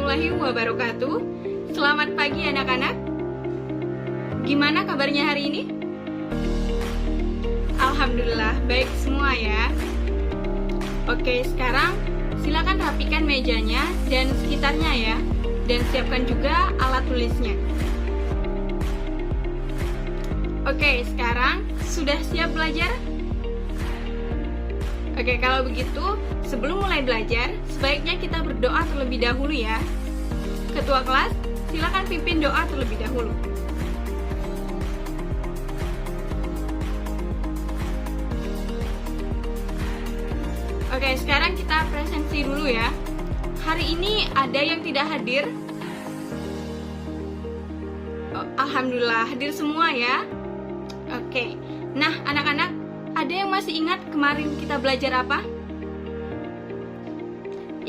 warahmatullahi wabarakatuh. Selamat pagi anak-anak. Gimana kabarnya hari ini? Alhamdulillah, baik semua ya. Oke, sekarang silakan rapikan mejanya dan sekitarnya ya. Dan siapkan juga alat tulisnya. Oke, sekarang sudah siap belajar? Oke, kalau begitu, sebelum mulai belajar, sebaiknya kita berdoa terlebih dahulu ya. Ketua kelas, silakan pimpin doa terlebih dahulu. Oke, sekarang kita presensi dulu ya. Hari ini ada yang tidak hadir? Alhamdulillah, hadir semua ya. Oke, nah anak-anak, ada yang masih ingat kemarin kita belajar apa?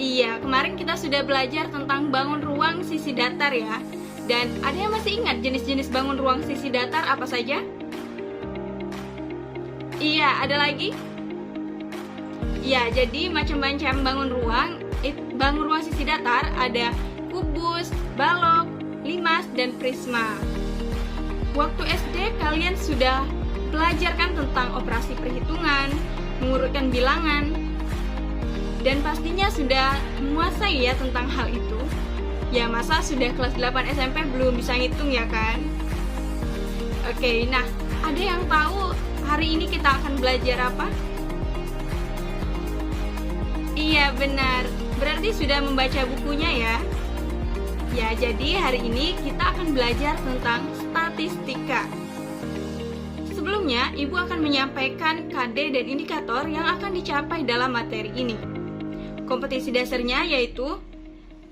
Iya, kemarin kita sudah belajar tentang bangun ruang sisi datar ya. Dan ada yang masih ingat jenis-jenis bangun ruang sisi datar apa saja? Iya, ada lagi? Ya, jadi macam-macam bangun ruang sisi datar ada kubus, balok, limas, dan prisma. Waktu SD kalian sudah belajar kan tentang operasi perhitungan, mengurutkan bilangan, dan pastinya sudah menguasai ya tentang hal itu. Ya, masa sudah kelas 8 SMP belum bisa ngitung ya kan? Oke, nah ada yang tahu hari ini kita akan belajar apa? Iya benar, berarti sudah membaca bukunya ya. Ya, jadi hari ini kita akan belajar tentang statistika. Sebelumnya, Ibu akan menyampaikan KD dan indikator yang akan dicapai dalam materi ini. Kompetisi dasarnya yaitu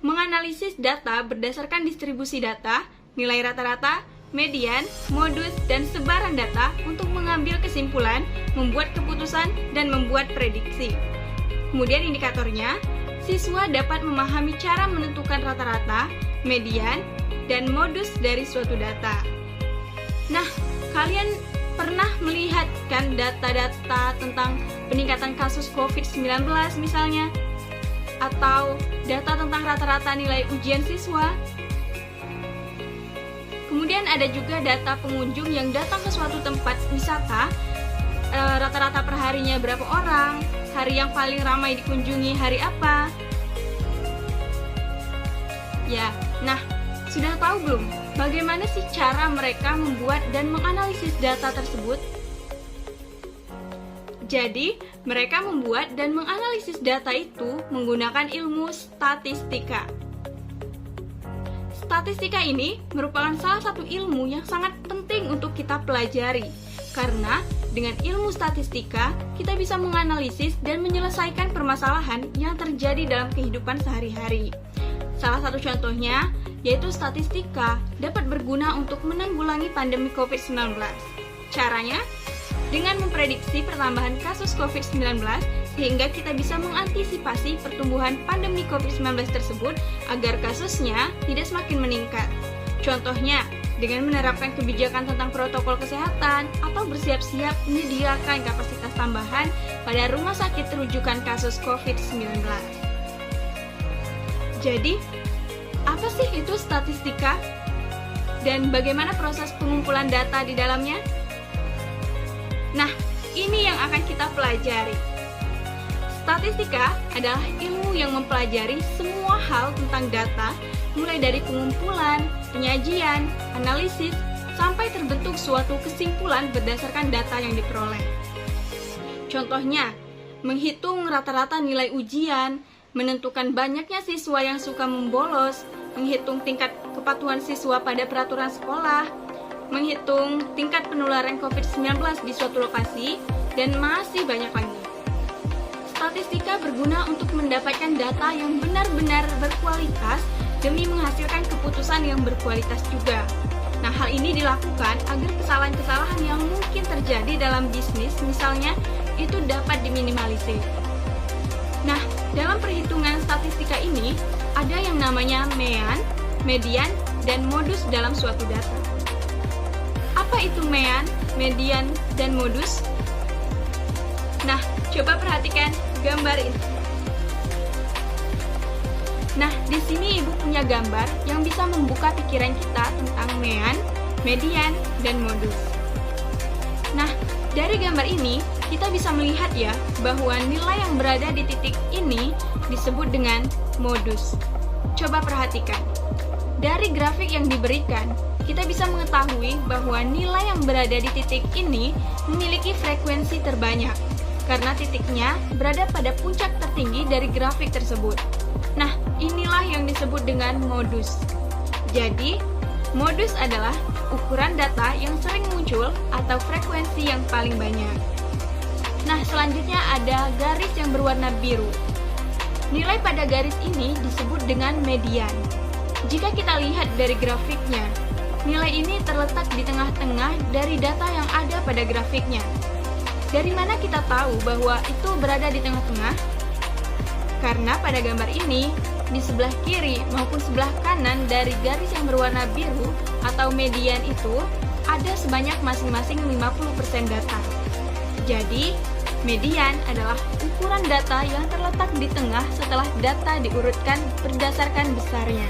menganalisis data berdasarkan distribusi data, nilai rata-rata, median, modus, dan sebaran data untuk mengambil kesimpulan, membuat keputusan, dan membuat prediksi. Kemudian indikatornya, siswa dapat memahami cara menentukan rata-rata, median, dan modus dari suatu data. Nah, kalian pernah melihat kan data-data tentang peningkatan kasus COVID-19 misalnya? Atau data tentang rata-rata nilai ujian siswa? Kemudian ada juga data pengunjung yang datang ke suatu tempat wisata, rata-rata perharinya berapa orang, hari yang paling ramai dikunjungi hari apa? Ya, nah sudah tahu belum bagaimana sih cara mereka membuat dan menganalisis data tersebut? Jadi, mereka membuat dan menganalisis data itu menggunakan ilmu statistika. Statistika ini merupakan salah satu ilmu yang sangat penting untuk kita pelajari, karena dengan ilmu statistika, kita bisa menganalisis dan menyelesaikan permasalahan yang terjadi dalam kehidupan sehari-hari. Salah satu contohnya, yaitu statistika dapat berguna untuk menanggulangi pandemi COVID-19. Caranya, dengan memprediksi pertambahan kasus COVID-19 sehingga kita bisa mengantisipasi pertumbuhan pandemi COVID-19 tersebut agar kasusnya tidak semakin meningkat. Contohnya, dengan menerapkan kebijakan tentang protokol kesehatan atau bersiap-siap menyediakan kapasitas tambahan pada rumah sakit rujukan kasus COVID-19. Jadi, apa sih itu statistika? Dan bagaimana proses pengumpulan data di dalamnya? Nah, ini yang akan kita pelajari. Statistika adalah ilmu yang mempelajari semua hal tentang data, mulai dari pengumpulan, penyajian, analisis, sampai terbentuk suatu kesimpulan berdasarkan data yang diperoleh. Contohnya, menghitung rata-rata nilai ujian, menentukan banyaknya siswa yang suka membolos, menghitung tingkat kepatuhan siswa pada peraturan sekolah, menghitung tingkat penularan COVID-19 di suatu lokasi, dan masih banyak lagi. Statistika berguna untuk mendapatkan data yang benar-benar berkualitas demi menghasilkan keputusan yang berkualitas juga. Nah, hal ini dilakukan agar kesalahan-kesalahan yang mungkin terjadi dalam bisnis, misalnya, itu dapat diminimalisir. Nah, dalam perhitungan statistika ini, ada yang namanya mean, median, dan modus dalam suatu data. Apa itu mean, median, dan modus? Nah, coba perhatikan gambar ini. Nah, di sini Ibu punya gambar yang bisa membuka pikiran kita tentang mean, median, dan modus. Nah, dari gambar ini, kita bisa melihat ya, bahwa nilai yang berada di titik ini disebut dengan modus. Coba perhatikan. Dari grafik yang diberikan, kita bisa mengetahui bahwa nilai yang berada di titik ini memiliki frekuensi terbanyak, karena titiknya berada pada puncak tertinggi dari grafik tersebut. Nah, inilah yang disebut dengan modus. Jadi, modus adalah ukuran data yang sering muncul atau frekuensi yang paling banyak. Nah, selanjutnya ada garis yang berwarna biru. Nilai pada garis ini disebut dengan median. Jika kita lihat dari grafiknya, nilai ini terletak di tengah-tengah dari data yang ada pada grafiknya. Dari mana kita tahu bahwa itu berada di tengah-tengah? Karena pada gambar ini, di sebelah kiri maupun sebelah kanan dari garis yang berwarna biru atau median itu ada sebanyak masing-masing 50% data. Jadi, median adalah ukuran data yang terletak di tengah setelah data diurutkan berdasarkan besarnya.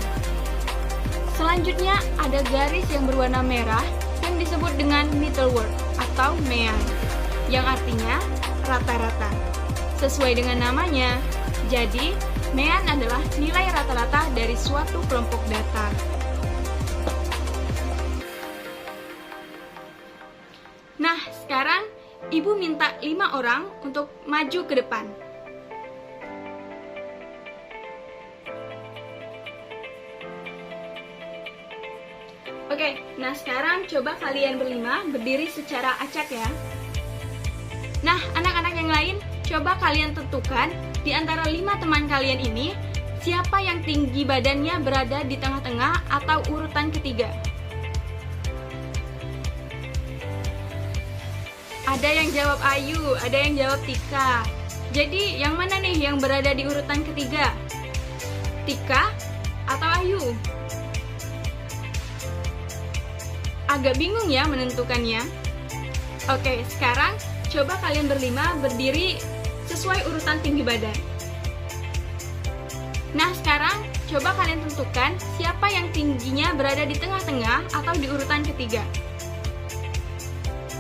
Selanjutnya ada garis yang berwarna merah yang disebut dengan middle word atau mean, yang artinya rata-rata. Sesuai dengan namanya, jadi mean adalah nilai rata-rata dari suatu kelompok data. Nah, sekarang Ibu minta 5 orang untuk maju ke depan. Oke, nah sekarang coba kalian berlima berdiri secara acak ya. Nah, anak-anak yang lain, coba kalian tentukan di antara 5 teman kalian ini, siapa yang tinggi badannya berada di tengah-tengah atau urutan ketiga? Ada yang jawab Ayu, ada yang jawab Tika. Jadi, yang mana nih yang berada di urutan ketiga? Tika atau Ayu? Agak bingung ya menentukannya. Oke, sekarang coba kalian berlima berdiri sesuai urutan tinggi badan. Nah, sekarang coba kalian tentukan siapa yang tingginya berada di tengah-tengah atau di urutan ketiga.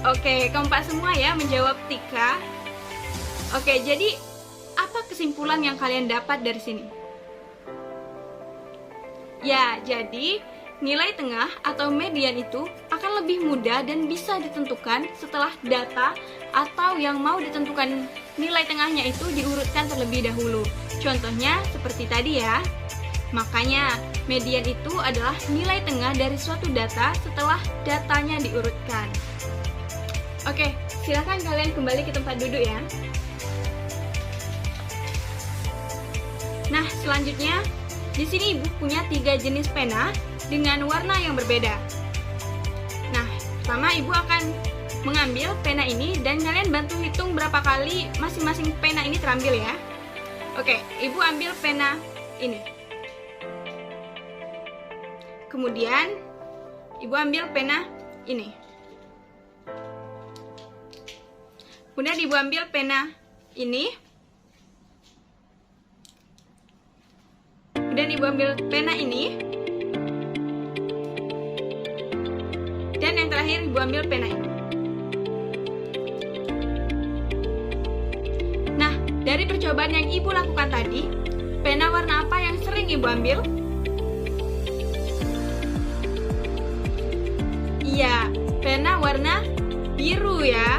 Oke, kompak semua ya menjawab Tika. Oke, jadi apa kesimpulan yang kalian dapat dari sini? Ya, jadi nilai tengah atau median itu akan lebih mudah dan bisa ditentukan setelah data atau yang mau ditentukan nilai tengahnya itu diurutkan terlebih dahulu. Contohnya seperti tadi ya. Makanya median itu adalah nilai tengah dari suatu data setelah datanya diurutkan. Oke, silakan kalian kembali ke tempat duduk ya. Nah, selanjutnya di sini Ibu punya 3 jenis pena dengan warna yang berbeda. Nah, pertama Ibu akan mengambil pena ini dan kalian bantu hitung berapa kali masing-masing pena ini terambil ya. Oke, Ibu ambil pena ini. Kemudian Ibu ambil pena ini. Kemudian Ibu ambil pena ini. Kemudian Ibu ambil pena ini. Dan yang terakhir Ibu ambil pena ini. Nah, dari percobaan yang Ibu lakukan tadi, pena warna apa yang sering Ibu ambil? Iya, pena warna biru ya.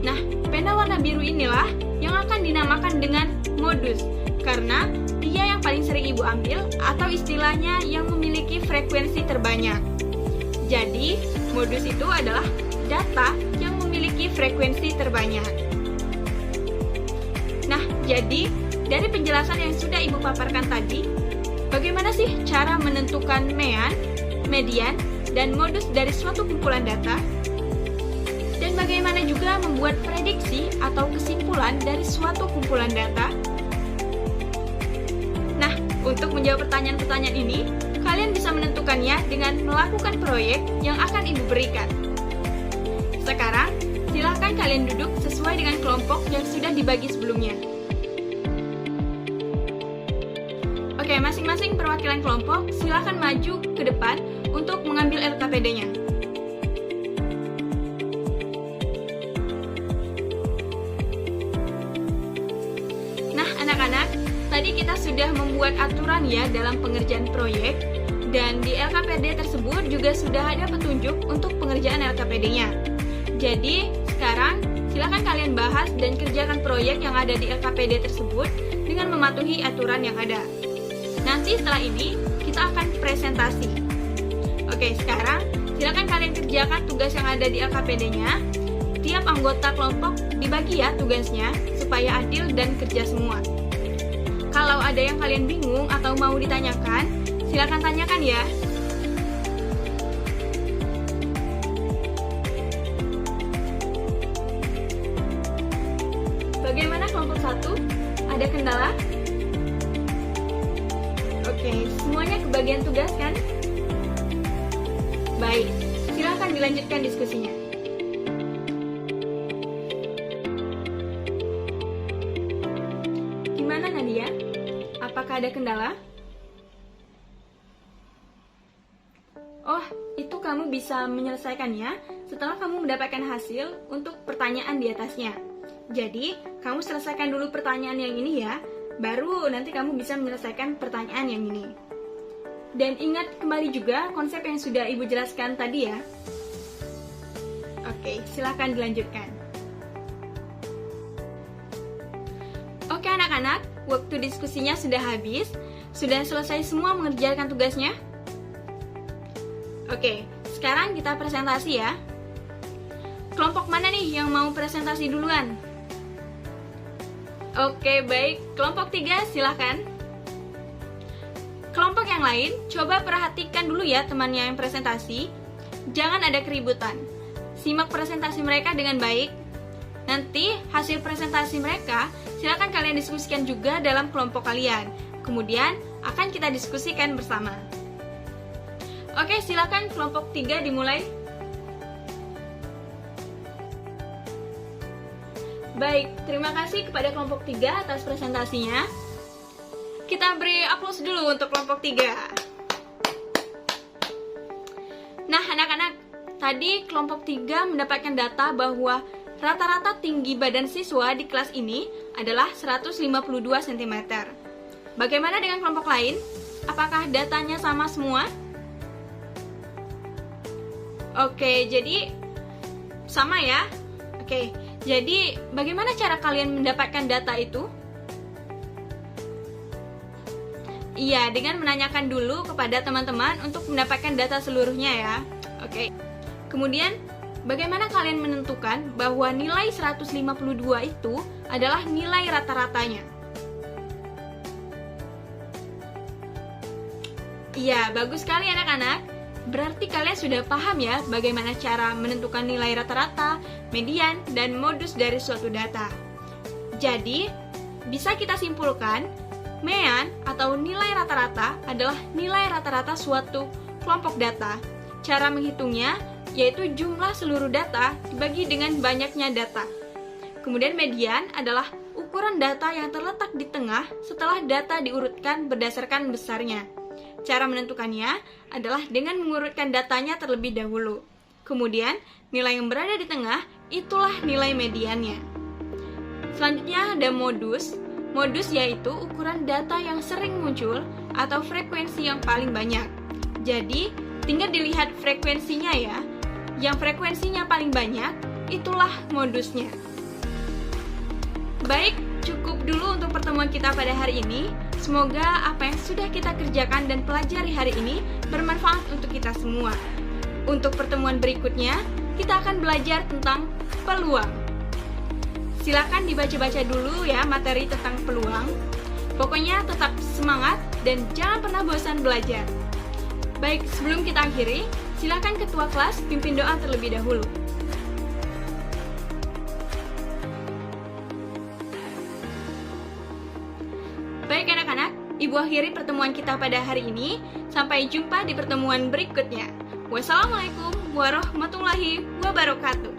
Nah, pena warna biru inilah yang akan dinamakan dengan modus, karena dia yang paling sering Ibu ambil atau istilahnya yang memiliki frekuensi terbanyak. Jadi, modus itu adalah data yang memiliki frekuensi terbanyak. Nah, jadi dari penjelasan yang sudah Ibu paparkan tadi, bagaimana sih cara menentukan mean, median, dan modus dari suatu kumpulan data? Dan bagaimana juga membuat prediksi atau kesimpulan dari suatu kumpulan data? Nah, untuk menjawab pertanyaan-pertanyaan ini, kalian bisa menentukannya dengan melakukan proyek yang akan Ibu berikan. Sekarang, silahkan kalian duduk sesuai dengan kelompok yang sudah dibagi sebelumnya. Oke, Oke, masing-masing perwakilan kelompok silakan maju ke depan untuk mengambil LKPD-nya. Nah, anak-anak, tadi kita sudah membuat aturan ya dalam pengerjaan proyek, dan di LKPD tersebut juga sudah ada petunjuk untuk pengerjaan LKPD-nya. Jadi, sekarang silakan kalian bahas dan kerjakan proyek yang ada di LKPD tersebut dengan mematuhi aturan yang ada. Nanti setelah ini, kita akan presentasi. Oke, sekarang silakan kalian kerjakan tugas yang ada di LKPD-nya. Tiap anggota kelompok dibagi ya tugasnya, supaya adil dan kerja semua. Kalau ada yang kalian bingung atau mau ditanyakan, silakan tanyakan ya. Bagaimana kelompok 1? Ada kendala? Oke, semuanya kebagian tugas kan? Baik, silakan dilanjutkan diskusinya. Gimana Nadia? Apakah ada kendala? Oh, itu kamu bisa menyelesaikannya setelah kamu mendapatkan hasil untuk pertanyaan di atasnya. Jadi, kamu selesaikan dulu pertanyaan yang ini ya, baru nanti kamu bisa menyelesaikan pertanyaan yang ini. Dan ingat kembali juga konsep yang sudah Ibu jelaskan tadi ya. Oke, silakan dilanjutkan. Oke anak-anak, waktu diskusinya sudah habis. Sudah selesai semua mengerjakan tugasnya? Oke, sekarang kita presentasi ya. Kelompok mana nih yang mau presentasi duluan? Oke, baik. Kelompok 3, silakan. Kelompok yang lain, coba perhatikan dulu ya temannya yang presentasi. Jangan ada keributan. Simak presentasi mereka dengan baik. Nanti, hasil presentasi mereka, silakan kalian diskusikan juga dalam kelompok kalian. Kemudian, akan kita diskusikan bersama. Oke, silakan kelompok 3 dimulai. Baik, terima kasih kepada kelompok 3 atas presentasinya. Kita beri aplaus dulu untuk kelompok 3. Nah, anak-anak, tadi kelompok 3 mendapatkan data bahwa rata-rata tinggi badan siswa di kelas ini adalah 152 cm. Bagaimana dengan kelompok lain? Apakah datanya sama semua? Oke, jadi sama ya. Oke, jadi bagaimana cara kalian mendapatkan data itu? Iya, dengan menanyakan dulu kepada teman-teman untuk mendapatkan data seluruhnya ya. Oke. Kemudian, bagaimana kalian menentukan bahwa nilai 152 itu adalah nilai rata-ratanya? Iya, bagus sekali anak-anak. Berarti kalian sudah paham ya bagaimana cara menentukan nilai rata-rata, median, dan modus dari suatu data. Jadi, bisa kita simpulkan, mean atau nilai rata-rata adalah nilai rata-rata suatu kelompok data. Cara menghitungnya yaitu jumlah seluruh data dibagi dengan banyaknya data. Kemudian median adalah ukuran data yang terletak di tengah setelah data diurutkan berdasarkan besarnya. Cara menentukannya adalah dengan mengurutkan datanya terlebih dahulu. Kemudian, nilai yang berada di tengah, itulah nilai mediannya. Selanjutnya ada modus. Modus yaitu ukuran data yang sering muncul atau frekuensi yang paling banyak. Jadi, tinggal dilihat frekuensinya ya. Yang frekuensinya paling banyak, itulah modusnya. Baik, cukup dulu untuk pertemuan kita pada hari ini. Semoga apa yang sudah kita kerjakan dan pelajari hari ini bermanfaat untuk kita semua. Untuk pertemuan berikutnya, kita akan belajar tentang peluang. Silakan dibaca-baca dulu ya materi tentang peluang. Pokoknya tetap semangat dan jangan pernah bosan belajar. Baik, sebelum kita akhiri, silakan ketua kelas pimpin doa terlebih dahulu. Baik anak-anak, Ibu akhiri pertemuan kita pada hari ini. Sampai jumpa di pertemuan berikutnya. Wassalamualaikum warahmatullahi wabarakatuh.